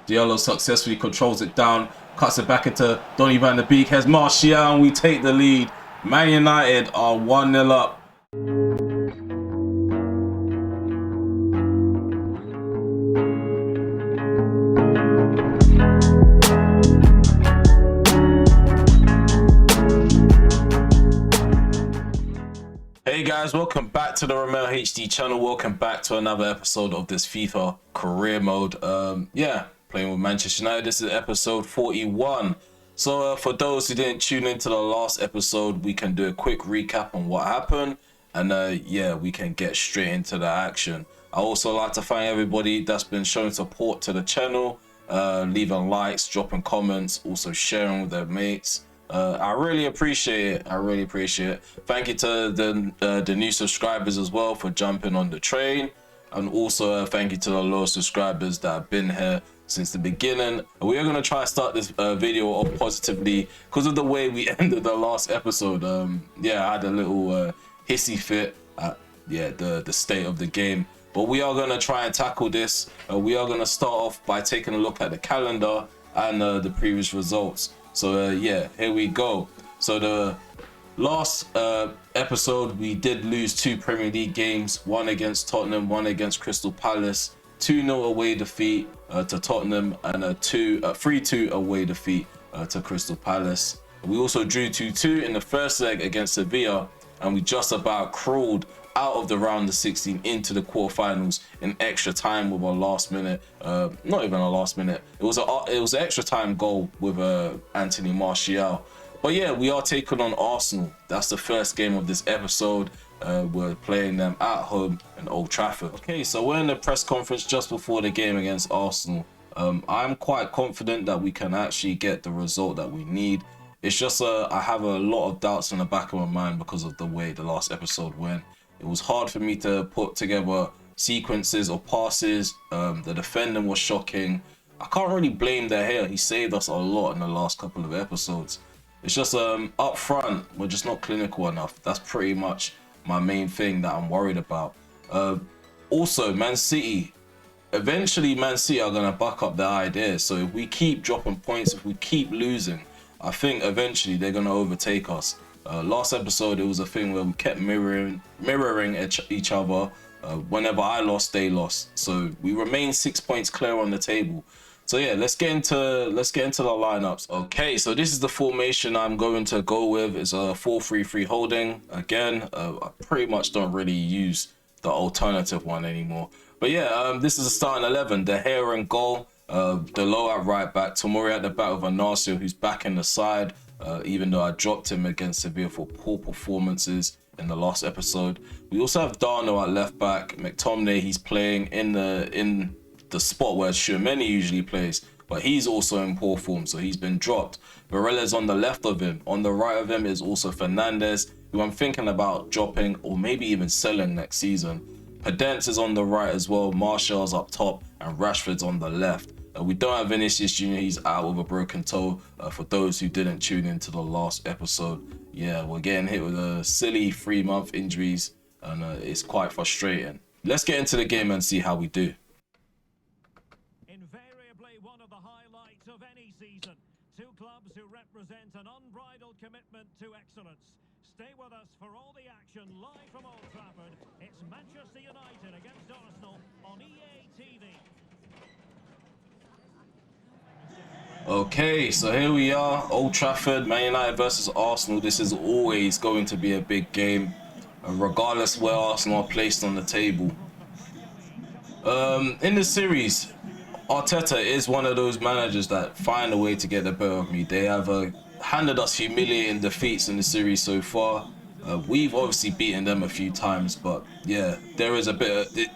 Diallo successfully controls it down, cuts it back into Donny van der Beek, has Martial, and we take the lead. Man United are 1-0 up. Hey guys, welcome back to the Romel HD channel. Welcome back to another episode of this FIFA career mode. Yeah, playing with Manchester United. This is episode 41. So for those who didn't tune into the last episode, we can do a quick recap on what happened, and yeah, we can get straight into the action. I also like to thank everybody that's been showing support to the channel, leaving likes, dropping comments, also sharing with their mates. I really appreciate it. I really appreciate it. Thank you to the new subscribers as well for jumping on the train, and also thank you to the loyal subscribers that have been here since the beginning. We are going to try to start this video off positively because of the way we ended the last episode. Yeah, I had a little hissy fit at the state of the game, but we are going to try and tackle this. We are going to start off by taking a look at the calendar and the previous results. So yeah, here we go. So the last episode, we did lose 2 Premier League games, one against Tottenham, one against Crystal Palace, 2-0 away defeat to Tottenham, and a 3-2 away defeat to Crystal Palace. We also drew 2-2 in the first leg against Sevilla, and we just about crawled out of the round of 16 into the quarterfinals in extra time with a last minute, not even a last minute, it was an extra time goal with Anthony Martial. But yeah, we are taking on Arsenal. That's the first game of this episode. We're playing them at home in Old Trafford. Okay, so we're in the press conference just before the game against Arsenal. I'm quite confident that we can actually get the result that we need. It's just I have a lot of doubts in the back of my mind because of the way the last episode went. It was hard for me to put together sequences or passes. The defending was shocking. I can't really blame De Gea. He saved us a lot in the last couple of episodes. It's just up front, we're just not clinical enough. That's pretty much my main thing that I'm worried about. Also, Man City. Eventually, Man City are going to buck up their ideas. So if we keep dropping points, if we keep losing, I think eventually they're going to overtake us. Last episode, it was a thing where we kept mirroring each other. Whenever I lost, they lost. So we remain 6 points clear on the table. So yeah, let's get into the lineups. Okay, so this is the formation I'm going to go with. It's a 4-3-3 holding. Again, I pretty much don't really use the alternative one anymore. But yeah, this is a starting 11. De Gea in goal. Delo at right back. Tomori at the back with Anasio, who's back in the side. Even though I dropped him against Sevilla for poor performances in the last episode. We also have Darno at left back. McTominay, he's playing in the spot where Tchouaméni usually plays, but he's also in poor form, so he's been dropped. Barella's on the left of him. On the right of him is also Fernandes, who I'm thinking about dropping or maybe even selling next season. Pedence is on the right as well. Martial's up top, and Rashford's on the left. We don't have Vinicius Jr. He's out with a broken toe. For those who didn't tune into the last episode, yeah, we're getting hit with a silly 3-month injuries, and it's quite frustrating. Let's get into the game and see how we do. Invariably one of the highlights of any season. 2 clubs who represent an unbridled commitment to excellence. Stay with us for all the action live from Old Trafford. It's Manchester United against Arsenal on EA TV. Okay, so here we are, Old Trafford, Man United versus Arsenal. This is always going to be a big game, regardless where Arsenal are placed on the table. In this series, Arteta is one of those managers that find a way to get the better of me. They have handed us humiliating defeats in the series so far. We've obviously beaten them a few times, but yeah, it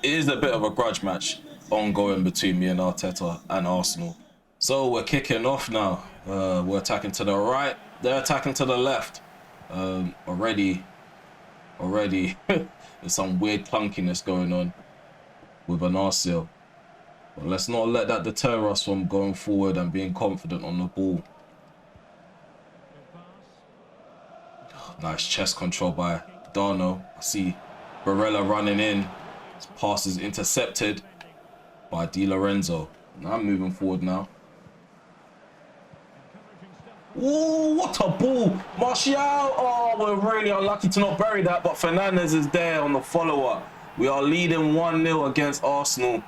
is a bit of a grudge match ongoing between me and Arteta and Arsenal. So we're kicking off now. We're attacking to the right. They're attacking to the left. Already there's some weird clunkiness going on with Anasio. But let's not let that deter us from going forward and being confident on the ball. Nice chest control by Darno. I see Barella running in. His pass is intercepted by Di Lorenzo. I'm moving forward now. Ooh, what a ball. Martial. Oh, we're really unlucky to not bury that, but Fernandes is there on the follow-up. We are leading 1-0 against Arsenal.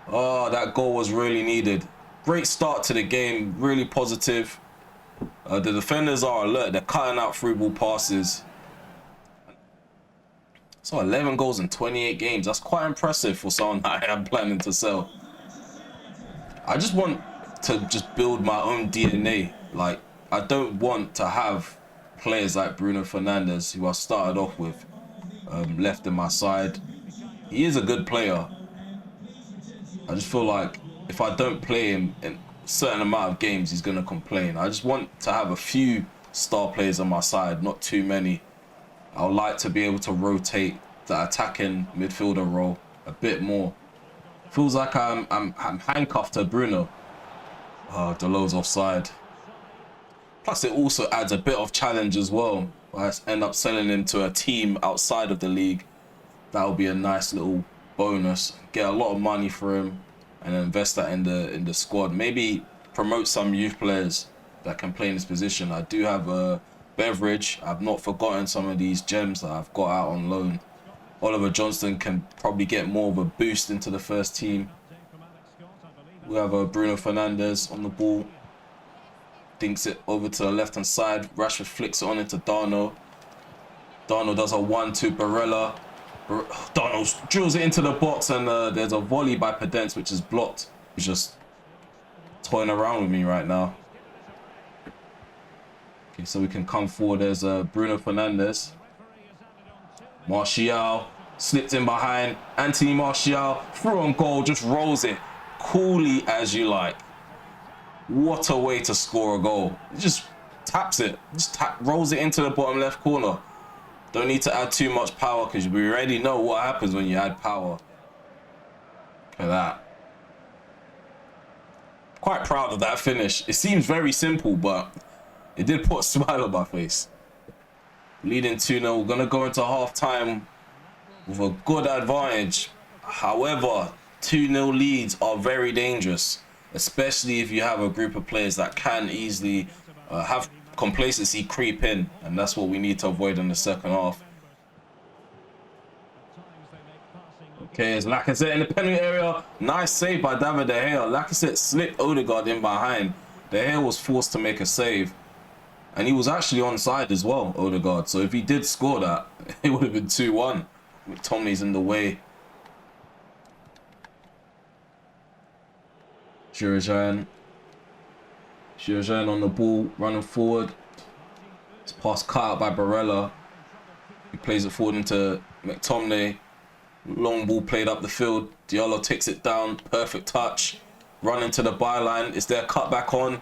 Oh, that goal was really needed. Great start to the game, really positive. The defenders are alert. They're cutting out through ball passes. So 11 goals in 28 games. That's quite impressive for someone that I am planning to sell. I just want to just build my own DNA. Like, I don't want to have players like Bruno Fernandes, who I started off with, left in my side. He is a good player. I just feel like if I don't play him in a certain amount of games, he's going to complain. I just want to have a few star players on my side, not too many. I would like to be able to rotate the attacking midfielder role a bit more. Feels like I'm handcuffed to Bruno. Oh, Deleu's offside. Plus, it also adds a bit of challenge as well. I end up selling him to a team outside of the league. That would be a nice little bonus. Get a lot of money for him and invest that in the squad. Maybe promote some youth players that can play in this position. I do have a Beverage. I've not forgotten some of these gems that I've got out on loan. Oliver Johnston can probably get more of a boost into the first team. We have Bruno Fernandes on the ball. Dinks it over to the left-hand side. Rashford flicks it on into Darno. Darno does a 1-2 Barella. Darno drills it into the box, and there's a volley by Pedence, which is blocked. He's just toying around with me right now. Okay, so we can come forward. There's Bruno Fernandes. Martial slipped in behind. Anthony Martial through on goal, just rolls it coolly as you like. What a way to score a goal. He just taps it, rolls it into the bottom left corner. Don't need to add too much power because we already know what happens when you add power. Look at that. Quite proud of that finish. It seems very simple, but it did put a smile on my face. Leading 2-0. We're going to go into half-time with a good advantage. However, 2-0 leads are very dangerous, especially if you have a group of players that can easily have complacency creep in, and that's what we need to avoid in the second half. Okay, it's Lacazette in the penalty area. Nice save by David De Gea. Lacazette slipped Odegaard in behind. De Gea was forced to make a save. And he was actually onside as well, Odegaard. So if he did score that, it would have been 2-1. McTominay's in the way. Shirijan on the ball, running forward. It's pass cut out by Barella. He plays it forward into McTominay. Long ball played up the field. Diallo takes it down. Perfect touch. Run into the byline. Is there a cut back on?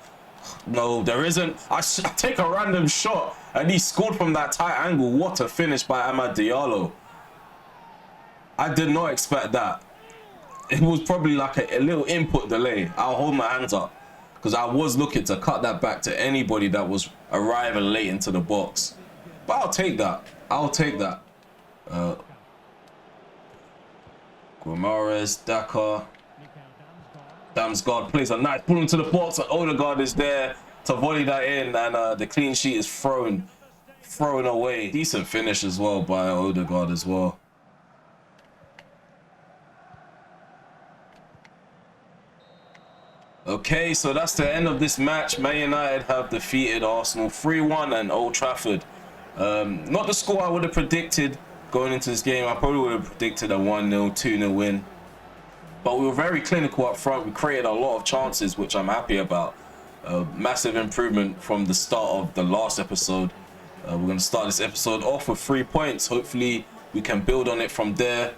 No, there isn't. I take a random shot and he scored from that tight angle. What a finish by Amad Diallo. I did not expect that. It was probably like a little input delay. I'll hold my hands up because I was looking to cut that back to anybody that was arriving late into the box. But I'll take that. I'll take that. Guimaraes, Dakar. Damsgaard plays a nice ball into the box, and Odegaard is there to volley that in, and the clean sheet is thrown away. Decent finish as well by Odegaard as well. Okay, so that's the end of this match. Man United have defeated Arsenal 3-1 at Old Trafford. Not the score I would have predicted going into this game. I probably would have predicted a 1-0, 2-0 win. But we were very clinical up front. We created a lot of chances, which I'm happy about. Massive improvement from the start of the last episode. We're going to start this episode off with 3 points. Hopefully, we can build on it from there.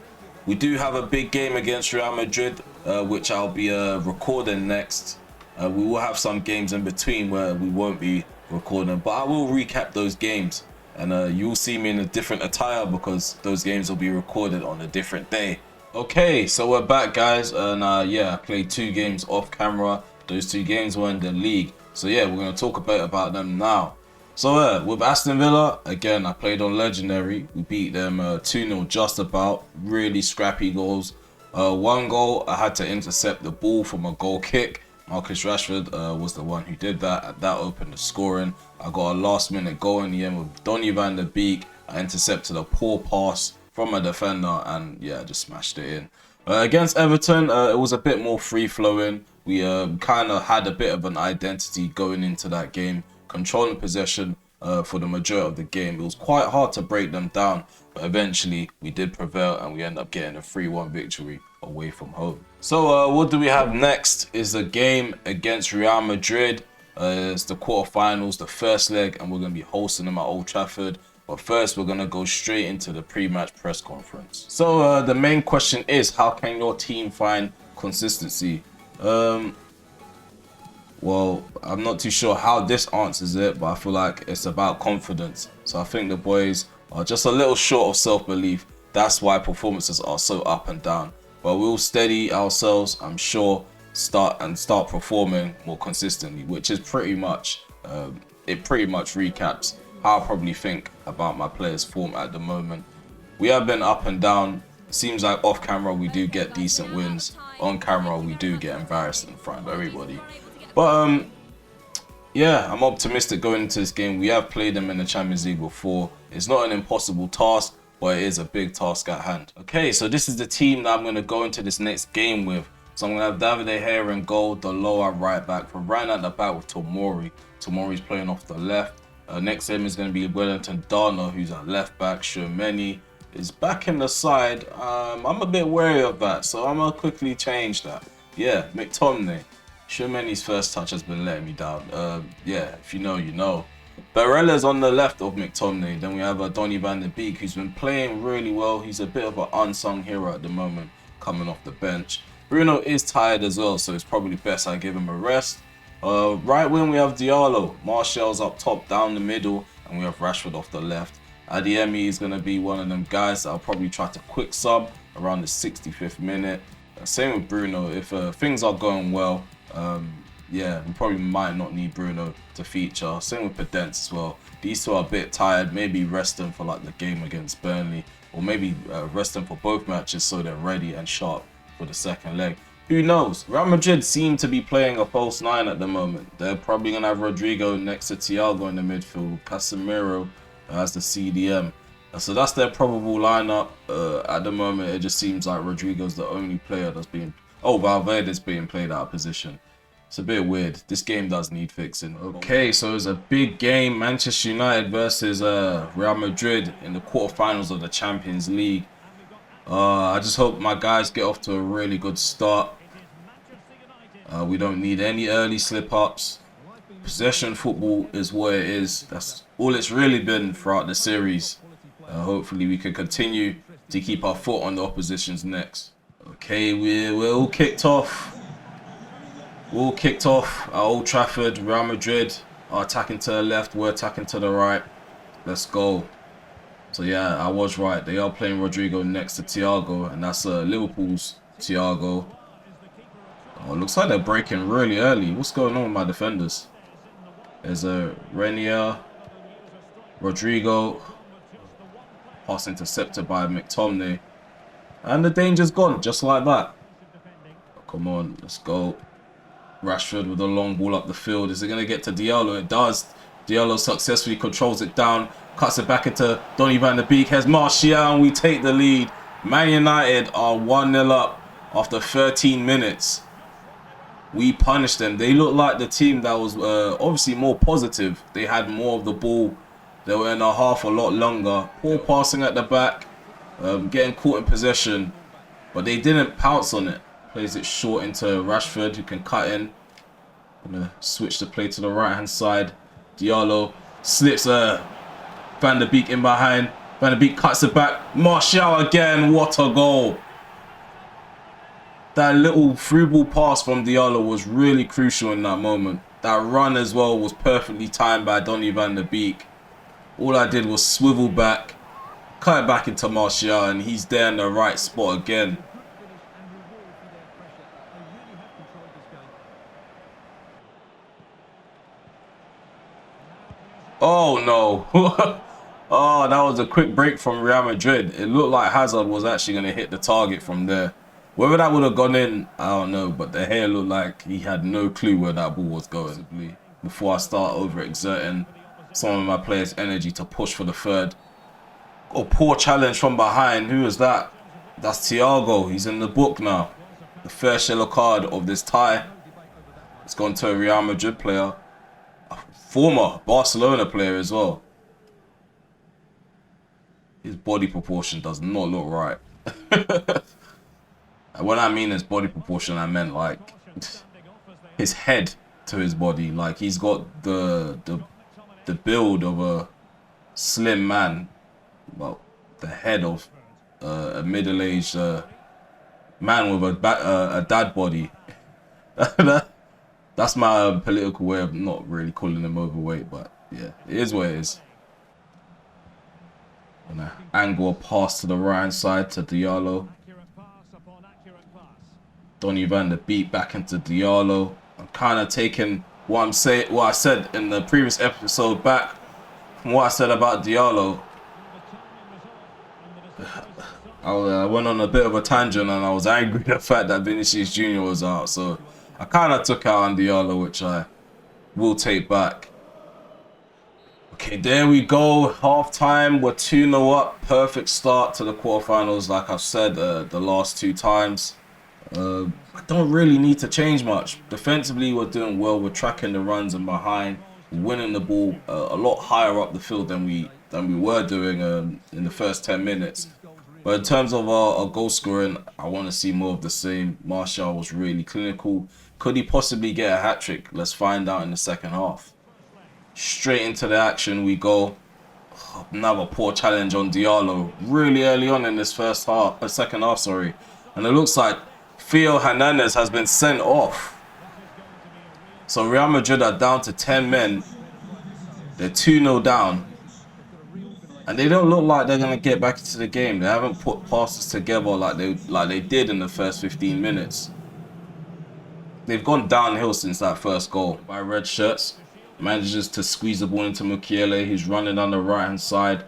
We do have a big game against Real Madrid, which I'll be recording next. We will have some games in between where we won't be recording, but I will recap those games. And you'll see me in a different attire because those games will be recorded on a different day. Okay, so we're back, guys, and yeah, I played 2 games off camera. Those 2 games were in the league, so yeah, we're going to talk a bit about them now. So with Aston Villa, again, I played on Legendary. We beat them 2-0 just about. Really scrappy goals. One goal, I had to intercept the ball from a goal kick. Marcus Rashford was the one who did that, and that opened the scoring. I got a last minute goal in the end with Donny van der Beek. I intercepted a poor pass from a defender, and yeah, just smashed it in. Against Everton, it was a bit more free-flowing. We kind of had a bit of an identity going into that game, controlling possession for the majority of the game. It was quite hard to break them down, but eventually we did prevail, and we ended up getting a 3-1 victory away from home. So what do we have next is the game against Real Madrid. It's the quarterfinals, the first leg, and we're going to be hosting them at Old Trafford. But first, we're going to go straight into the pre-match press conference. So the main question is, how can your team find consistency? Well, I'm not too sure how this answers it, but I feel like it's about confidence. So I think the boys are just a little short of self-belief. That's why performances are so up and down. But we'll steady ourselves, I'm sure, start performing more consistently, which is pretty much, it pretty much recaps how I probably think about my players' form at the moment. We have been up and down. Seems like off camera we do get decent wins. On camera we do get embarrassed in front of everybody. But yeah, I'm optimistic going into this game. We have played them in the Champions League before. It's not an impossible task, but it is a big task at hand. Okay, so this is the team that I'm going to go into this next game with. So I'm going to have David De Gea in goal, Dalot at right back. From right at the back with Tomori. Tomori's playing off the left. Next to him is going to be Wellington Darna, who's at left back. Tchouameni is back in the side. I'm a bit wary of that, so I'm going to quickly change that. Yeah, McTominay. Tchouameni's first touch has been letting me down. Yeah, if you know, you know. Barella's on the left of McTominay. Then we have Donny van der Beek, who's been playing really well. He's a bit of an unsung hero at the moment, coming off the bench. Bruno is tired as well, so it's probably best I give him a rest. Right wing we have Diallo. Martial's up top, down the middle, and we have Rashford off the left. Adeyemi is going to be one of them guys that I'll probably try to quick sub around the 65th minute. Same with Bruno. If things are going well, yeah, we probably might not need Bruno to feature. Same with Podence as well. These two are a bit tired. Maybe rest them for like the game against Burnley, or maybe rest them for both matches so they're ready and sharp for the second leg. Who knows? Real Madrid seem to be playing a false nine at the moment. They're probably going to have Rodrigo next to Thiago in the midfield. Casemiro as the CDM. So that's their probable lineup. At the moment, it just seems like Rodrigo's the only player that's being... Oh, Valverde's being played out of position. It's a bit weird. This game does need fixing. Okay, so it's a big game. Manchester United versus Real Madrid in the quarterfinals of the Champions League. I just hope my guys get off to a really good start. We don't need any early slip-ups. Possession football is what it is. That's all it's really been throughout the series. Hopefully we can continue to keep our foot on the opposition's necks. Okay, we're all kicked off. We're all kicked off at Old Trafford. Real Madrid are attacking to the left. We're attacking to the right. Let's go. So yeah, I was right. They are playing Rodrigo next to Thiago, and that's Liverpool's Thiago. Oh, it looks like they're breaking really early. What's going on with my defenders? There's Renier, Rodrigo, pass intercepted by McTominay, and the danger's gone just like that. Oh, come on, let's go. Rashford with a long ball up the field. Is it going to get to Diallo? It does. Diallo successfully controls it down, cuts it back into Donny van der Beek. Has Martial, and we take the lead. Man United are 1-0 up after 13 minutes. We punished them. They looked like the team that was obviously more positive. They had more of the ball. They were in a half a lot longer. Poor passing at the back, getting caught in possession, but they didn't pounce on it. Plays it short into Rashford, who can cut in. Gonna switch the play to the right hand side. Diallo slips Van der Beek in behind. Van der Beek cuts it back. Martial again. What a goal! That little through ball pass from Diallo was really crucial in that moment. That run as well was perfectly timed by Donny van der Beek. All I did was swivel back, cut it back into Martial, and he's there in the right spot again. Oh no. Oh, that was a quick break from Real Madrid. It looked like Hazard was actually going to hit the target from there. Whether that would have gone in, I don't know, but the hair looked like he had no clue where that ball was going. Before I start overexerting some of my players' energy to push for the third. Oh, poor challenge from behind. Who is that? That's Thiago. He's in the book now. The first yellow card of this tie. It's gone to a Real Madrid player. A former Barcelona player as well. His body proportion does not look right. And when I mean his body proportion, I meant like his head to his body. Like he's got the build of a slim man, well, the head of a middle-aged man with a dad body. That's my political way of not really calling him overweight, but yeah, it is what it is. Gonna angle a pass to the right hand side to Diallo. Donny van de Beek back into Diallo. I'm kind of taking what I said in the previous episode back from what I said about Diallo. I went on a bit of a tangent and I was angry at the fact that Vinicius Jr. was out, so I kind of took out on Diallo, which I will take back. Okay, there we go. Half time. We're 2-0 up. Perfect start to the quarterfinals, like I've said the last two times. I don't really need to change much. Defensively, we're doing well. We're tracking the runs and behind, winning the ball a lot higher up the field than we were doing in the first 10 minutes. But in terms of our goal scoring, I want to see more of the same. Martial was really clinical. Could he possibly get a hat-trick? Let's find out in the second half. Straight into the action we go. Another poor challenge on Diallo really early on in this second half, sorry. And it looks like Theo Hernandez has been sent off. So Real Madrid are down to 10 men. They're 2-0 down. And they don't look like they're going to get back into the game. They haven't put passes together like they did in the first 15 minutes. They've gone downhill since that first goal. By red shirts. Manages to squeeze the ball into Mukiele. He's running on the right hand side.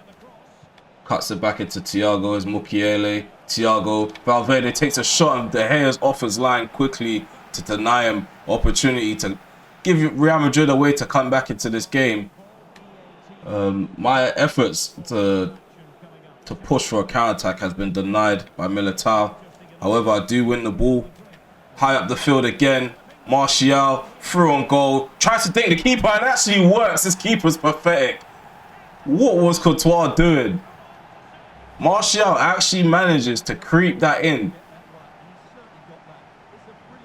Cuts it back into Thiago. It's Mukiele. Thiago. Valverde takes a shot and De Gea's off his line quickly to deny him opportunity to give Real Madrid a way to come back into this game. My efforts to push for a counter-attack has been denied by Militao. However, I do win the ball. High up the field again. Martial through on goal. Tries to dink the keeper and actually works. This keeper's pathetic. What was Courtois doing? Martial actually manages to creep that in.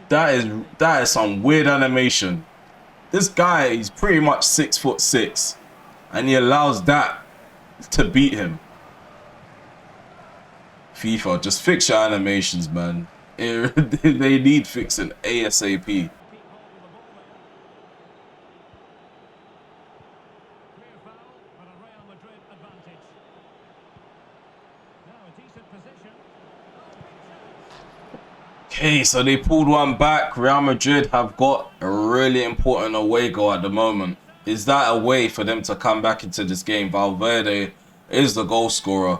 That is some weird animation. This guy is pretty much 6'6", and he allows that to beat him. FIFA, just fix your animations, man. They need fixing ASAP. Okay, so they pulled one back. Real Madrid have got a really important away goal at the moment. Is that a way for them to come back into this game? Valverde is the goal scorer.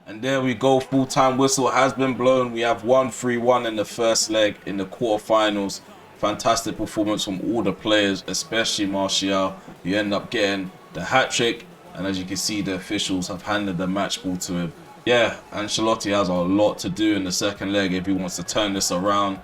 And there we go, full-time whistle has been blown. We have won 3-1 in the first leg in the quarterfinals. Fantastic performance from all the players, especially Martial. He ended up getting the hat-trick. And as you can see, the officials have handed the match ball to him. Yeah, Ancelotti has a lot to do in the second leg if he wants to turn this around.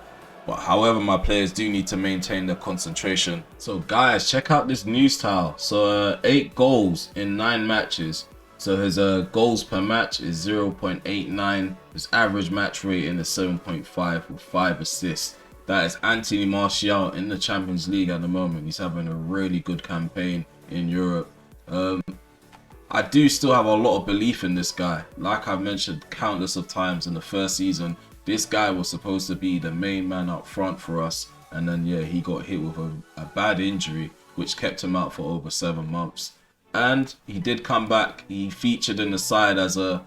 But however, my players do need to maintain their concentration. So guys, check out this news tile. So 8 goals in 9 matches. So his goals per match is 0.89. His average match rating is 7.5 with 5 assists. That is Anthony Martial in the Champions League at the moment. He's having a really good campaign in Europe. I do still have a lot of belief in this guy. Like I've mentioned countless of times in the first season, this guy was supposed to be the main man up front for us. And then, yeah, he got hit with a bad injury, which kept him out for over 7 months. And he did come back. He featured in the side as a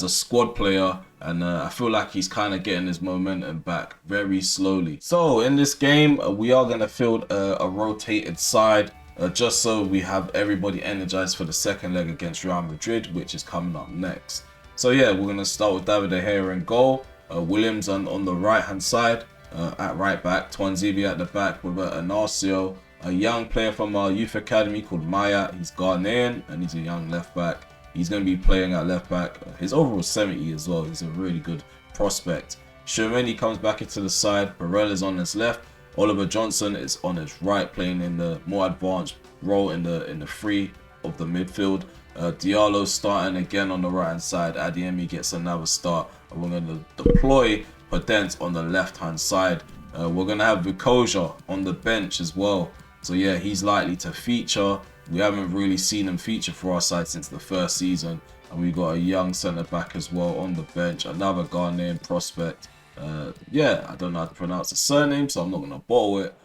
squad player, and I feel like he's kind of getting his momentum back very slowly. So in this game, we are going to field a rotated side, just so we have everybody energized for the second leg against Real Madrid, which is coming up next. So yeah, we're going to start with David De Gea in goal. Williams on the right-hand side at right back. Twanzibi at the back with Anasio, a young player from our youth academy called Maya. He's Ghanaian and he's a young left back. He's going to be playing at left back. His overall 70 as well. He's a really good prospect. Shermani comes back into the side. Barella's on his left. Oliver Johnson is on his right, playing in the more advanced role in the free of the midfield. Diallo's starting again on the right hand side. Adeyemi gets another start. And we're going to deploy Podence on the left hand side. We're going to have Vikoja on the bench as well. So yeah, he's likely to feature. We haven't really seen him feature for our side since the first season. And we've got a young centre back as well on the bench. Another Ghanaian prospect. Yeah, I don't know how to pronounce the surname, so I'm not going to bottle it.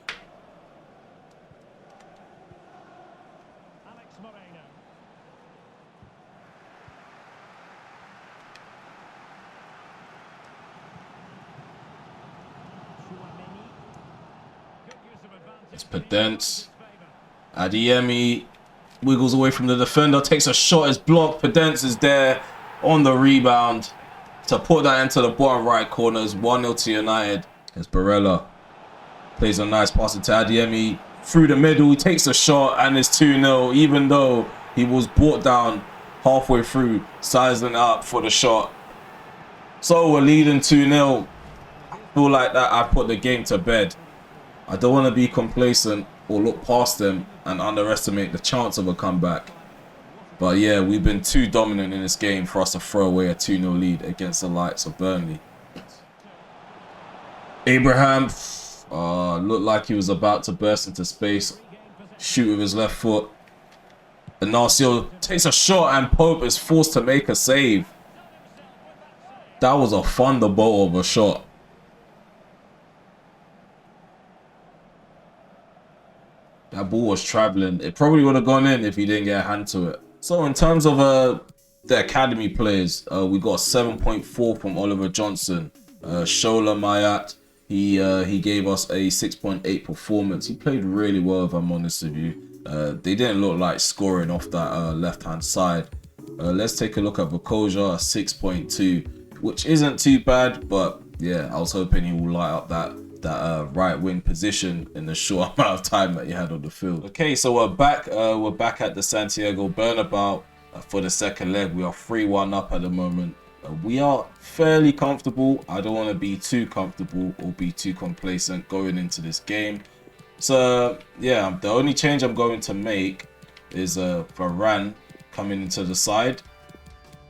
It's Podence. Adeyemi wiggles away from the defender, takes a shot, is blocked. Podence is there on the rebound to put that into the bottom right corners. 1-0 to United. As Barella plays a nice pass into Adeyemi through the middle. He takes a shot and it's 2-0, even though he was brought down halfway through, sizing up for the shot. So we're leading 2-0. I feel like that I put the game to bed. I don't want to be complacent or look past them and underestimate the chance of a comeback. But yeah, we've been too dominant in this game for us to throw away a 2-0 lead against the likes of Burnley. Abraham looked like he was about to burst into space. Shoot with his left foot. Anasio takes a shot and Pope is forced to make a save. That was a thunderbolt of a shot. That ball was travelling. It probably would have gone in if he didn't get a hand to it. So in terms of the academy players, we got 7.4 from Oliver Johnson. Shola Mayat, he gave us a 6.8 performance. He played really well, if I'm honest with you. They didn't look like scoring off that left-hand side. Let's take a look at Vikoja, a 6.2, which isn't too bad, but yeah, I was hoping he will light up that right wing position in the short amount of time that he had on the field. Okay, so we're back at the Santiago Bernabeu for the second leg. We are 3-1 up at the moment. We are fairly comfortable. I don't want to be too comfortable or be too complacent going into this game. So yeah, the only change I'm going to make is Varane coming into the side.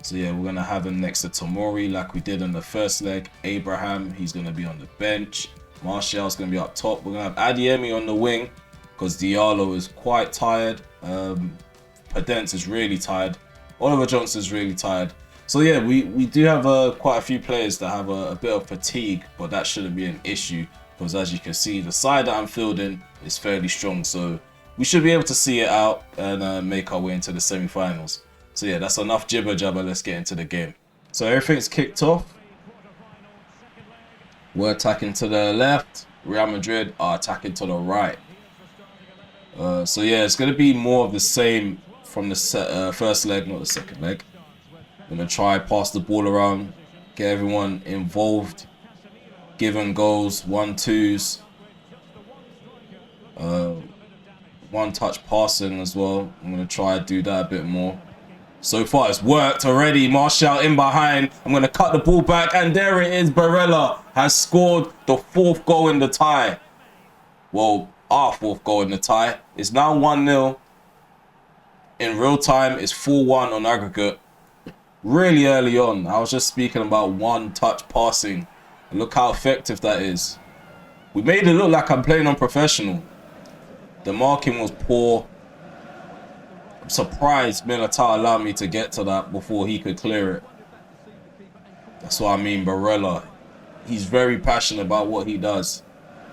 So yeah, we're going to have him next to Tomori like we did in the first leg. Abraham, he's going to be on the bench. Martial's going to be up top. We're going to have Adeyemi on the wing because Diallo is quite tired. Podence is really tired. Oliver Johnson's really tired. So yeah, we do have quite a few players that have a bit of fatigue, but that shouldn't be an issue because as you can see, the side that I'm fielding is fairly strong. So we should be able to see it out and make our way into the semi-finals. So yeah, that's enough jibber jabber. Let's get into the game. So everything's kicked off. We're attacking to the left. Real Madrid are attacking to the right. So yeah, it's going to be more of the same from the first leg, not the second leg. I'm going to try pass the ball around, get everyone involved, giving goals, 1-2s, one-touch passing as well. I'm going to try to do that a bit more. So far, it's worked already. Martial in behind. I'm going to cut the ball back. And there it is. Barella has scored the 4th goal in the tie. Well, our 4th goal in the tie. It's now 1-0. In real time, it's 4-1 on aggregate. Really early on. I was just speaking about one-touch passing. Look how effective that is. We made it look like I'm playing unprofessional. The marking was poor. Surprised Militao allowed me to get to that before he could clear it. That's what I mean, Barella. He's very passionate about what he does.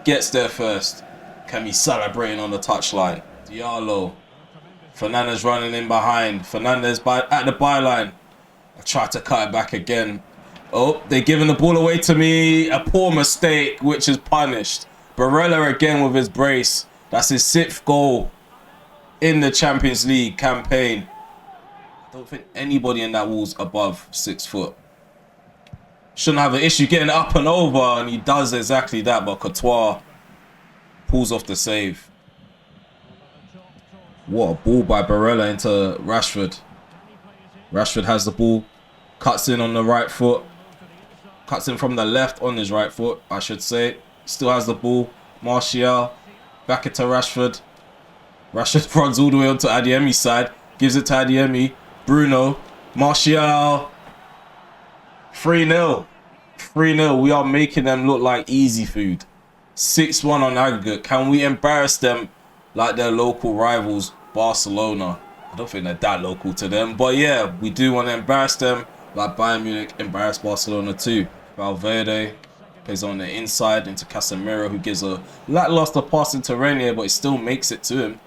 Gets there first. Can be celebrating on the touchline. Diallo. Fernandez running in behind. Fernandez at the byline. I tried to cut it back again. Oh, they're giving the ball away to me. A poor mistake, which is punished. Barella again with his brace. That's his 6th goal in the Champions League campaign. I don't think anybody in that wall's above 6 foot. shouldn't have an issue getting up and over, and he does exactly that, but Courtois pulls off the save. What a ball by Barella into Rashford. Rashford has the ball, cuts in on the right foot, cuts in from the left on his right foot, I should say. Still has the ball. Martial, back into Rashford. Rashford runs all the way onto Adeyemi's side, gives it to Adeyemi. Bruno, Martial. 3-0. 3-0. We are making them look like easy food. 6-1 on aggregate. Can we embarrass them like their local rivals, Barcelona? I don't think they're that local to them. But yeah, we do want to embarrass them like Bayern Munich embarrassed Barcelona too. Valverde plays on the inside into Casemiro, who gives a lackluster pass into Renier, but it still makes it to him.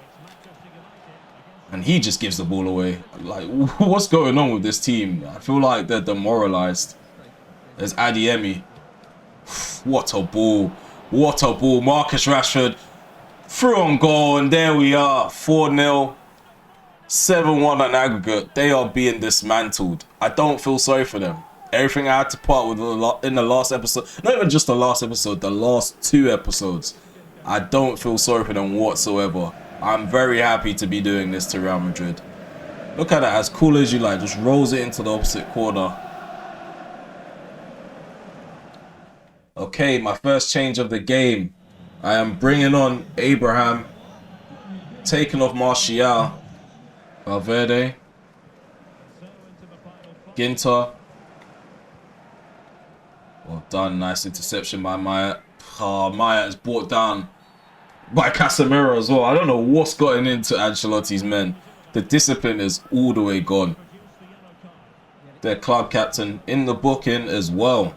And he just gives the ball away. Like, what's going on with this team? I feel like they're demoralized. There's Adeyemi. What a ball. What a ball. Marcus Rashford through on goal. And there we are. 4-0. 7-1 on aggregate. They are being dismantled. I don't feel sorry for them. Everything I had to part with in the last episode. Not even just the last episode. The last 2 episodes. I don't feel sorry for them whatsoever. I'm very happy to be doing this to Real Madrid. Look at that, as cool as you like. Just rolls it into the opposite corner. Okay, my first change of the game. I am bringing on Abraham. Taking off Martial. Valverde. Ginter. Well done. Nice interception by Maya. Oh, Maya is brought down by Casemiro as well. I don't know what's gotten into Ancelotti's men. The discipline is all the way gone. Their club captain in the booking as well.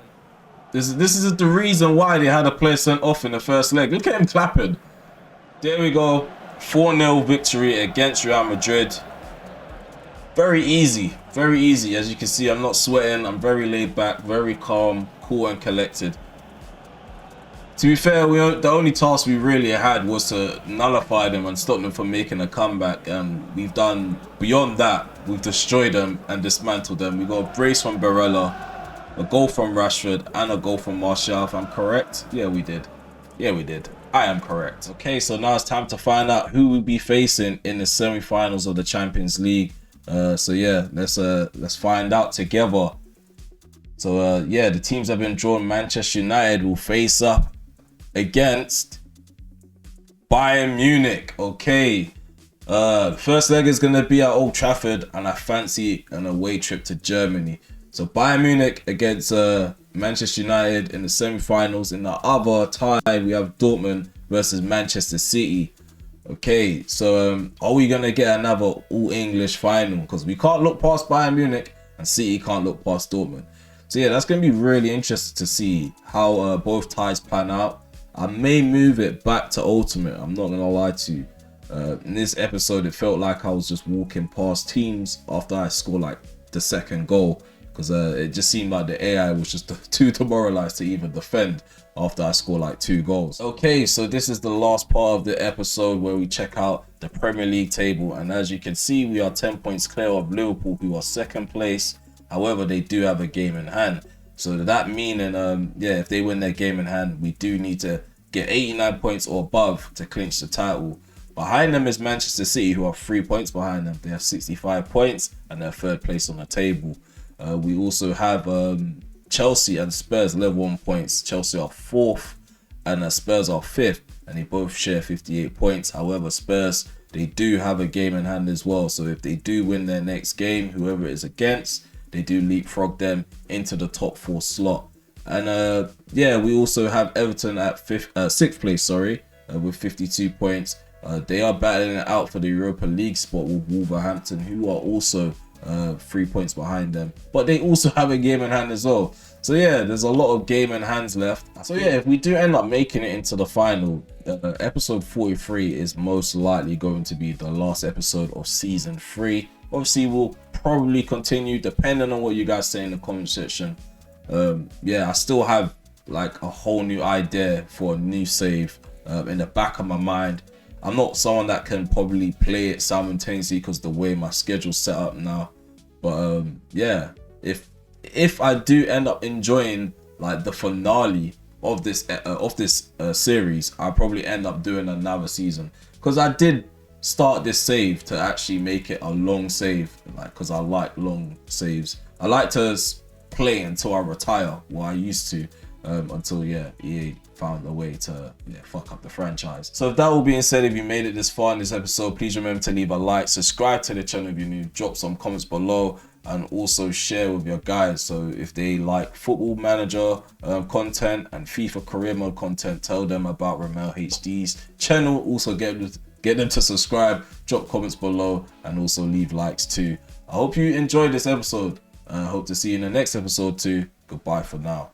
This is the reason why they had a player sent off in the first leg. Look at him clapping. There we go. 4-0 victory against Real Madrid. Very easy. Very easy. As you can see, I'm not sweating. I'm very laid back, very calm, cool and collected. To be fair, the only task we really had was to nullify them and stop them from making a comeback. And we've done beyond that. We've destroyed them and dismantled them. We got a brace from Barella, a goal from Rashford, and a goal from Martial, if I'm correct. Yeah, we did. Yeah, we did. I am correct. Okay, so now it's time to find out who we'll be facing in the semi-finals of the Champions League. So yeah, let's find out together. So yeah, the teams have been drawn. Manchester United will face up against Bayern Munich. Okay, the first leg is going to be at Old Trafford, and I fancy an away trip to Germany. So Bayern Munich against Manchester United in the semi-finals. In the other tie, we have Dortmund versus Manchester City. Okay, so are we going to get another all-English final? Because we can't look past Bayern Munich, and City can't look past Dortmund. So yeah, that's going to be really interesting to see how both ties pan out. I may move it back to Ultimate. I'm not going to lie to you. In this episode, it felt like I was just walking past teams after I scored like the second goal. Because it just seemed like the AI was just too demoralized to even defend after I scored like 2 goals. Okay, so this is the last part of the episode where we check out the Premier League table. And as you can see, we are 10 points clear of Liverpool, who are second place. However, they do have a game in hand. So that meaning, yeah, if they win their game in hand, we do need to get 89 points or above to clinch the title. Behind them is Manchester City, who are 3 points behind them. They have 65 points and they're third place on the table. We also have Chelsea and Spurs level on points. Chelsea are 4th and Spurs are 5th, and they both share 58 points. However, Spurs, they do have a game in hand as well. So if they do win their next game, whoever it is against, they do leapfrog them into the top 4 slot. And yeah, we also have Everton at 6th place, with 52 points. They are battling it out for the Europa League spot with Wolverhampton, who are also 3 points behind them, but they also have a game in hand as well. So yeah, there's a lot of game in hands left. So yeah, if we do end up making it into the final, episode 43 is most likely going to be the last episode of season 3. Obviously, we'll probably continue depending on what you guys say in the comment section. Yeah, I still have like a whole new idea for a new save in the back of my mind. I'm not someone that can probably play it simultaneously because the way my schedule's set up now. But yeah, if if I do end up enjoying like the finale of this series, I'll probably end up doing another season, because I did start this save to actually make it a long save, like, because I like long saves. I like to play until I retire, what I used to, until EA found a way to fuck up the franchise. So with that all being said, if you made it this far in this episode, please remember to leave a like, subscribe to the channel if you're new, drop some comments below, and also share with your guys. So if they like Football Manager content and FIFA career mode content, tell them about Ramel HD's channel. Also get them to subscribe, drop comments below, and also leave likes too. I hope you enjoyed this episode, and I hope to see you in the next episode too. Goodbye for now.